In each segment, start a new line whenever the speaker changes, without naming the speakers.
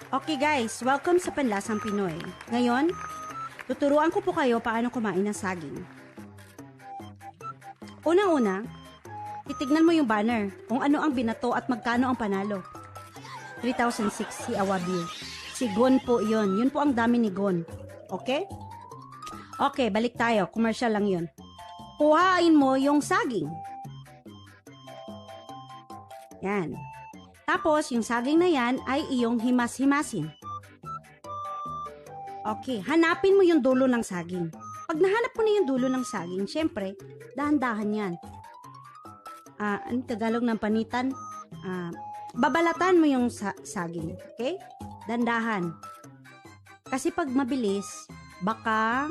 Okay guys, welcome sa Panlasang Pinoy. Ngayon, tuturuan ko po kayo paano kumain ng saging. Unang-una, titignan mo yung banner kung ano ang binato at magkano ang panalo. 3006 si Awabio. Si Gon po yun. Yun po ang dami ni Gon. Okay? Okay, balik tayo. Commercial lang yun. Kuhain mo yung saging. Yan. Tapos, yung saging na yan ay iyong himas-himasin. Okay, hanapin mo yung dulo ng saging. Pag nahanap mo na yung dulo ng saging, syempre, dahan-dahan yan. Ano Tagalog ng panitan? Babalatan mo yung saging. Okay? Dandahan. Kasi pag mabilis, baka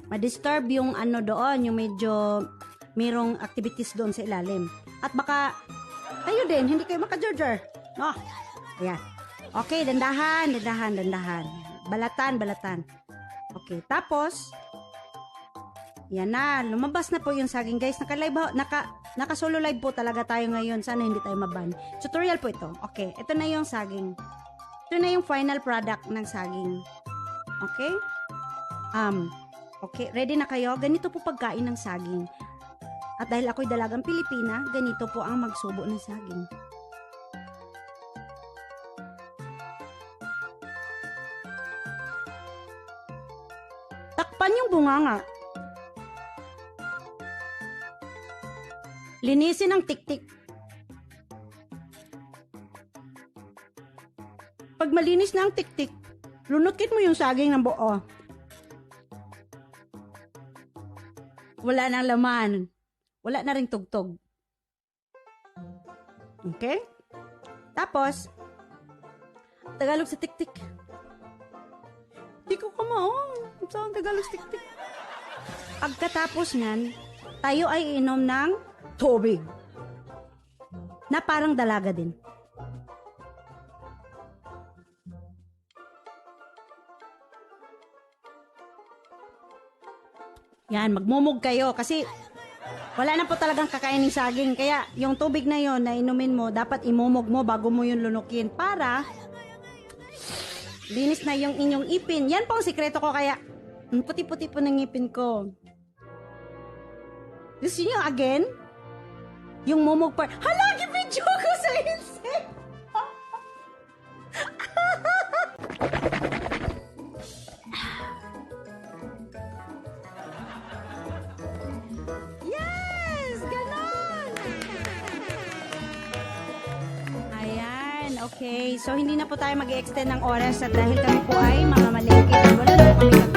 ma-disturb yung ano doon, yung medyo mayroong activities doon sa ilalim. At baka kayo din, hindi kayo maka-jar-jar. No? Ayan. Okay, dandahan. Balatan. Okay, tapos, yan na, lumabas na po yung saging guys. Naka-solo live po talaga tayo ngayon. Sana hindi tayo maban. Tutorial po ito. Okay, ito na yung saging. Ito na yung final product ng saging. Okay? Okay, ready na kayo? Ganito po pagkain ng saging. At dahil ako'y dalagang Pilipina, ganito po ang magsubo ng saging. Takpan yung bunganga. Linisin ang tiktik. Pag malinis na ang tiktik, lunukin mo yung saging ng buo. Wala nang laman. Wala na ring tugtog. Okay? Tapos, Tagalog sa tiktik. Di ko kamaong. Saan Tagalog sa tiktik? Pagkatapos nyan, tayo ay inom ng tubig. Na parang dalaga din. Yan, magmumog kayo kasi wala na po talagang kakainin saging. Kaya yung tubig na yon na inumin mo, dapat imumog mo bago mo yung lunukin para linis na yung inyong ipin. Yan po ang sikreto ko kaya puti-puti po ng ipin ko. Gusto nyo again? Yung mumog part. Hala, gipidyo ko sa insect! Okay, so hindi na po tayo mag-extend ng oras at dahil kami po ay mga malengke, wala na po kami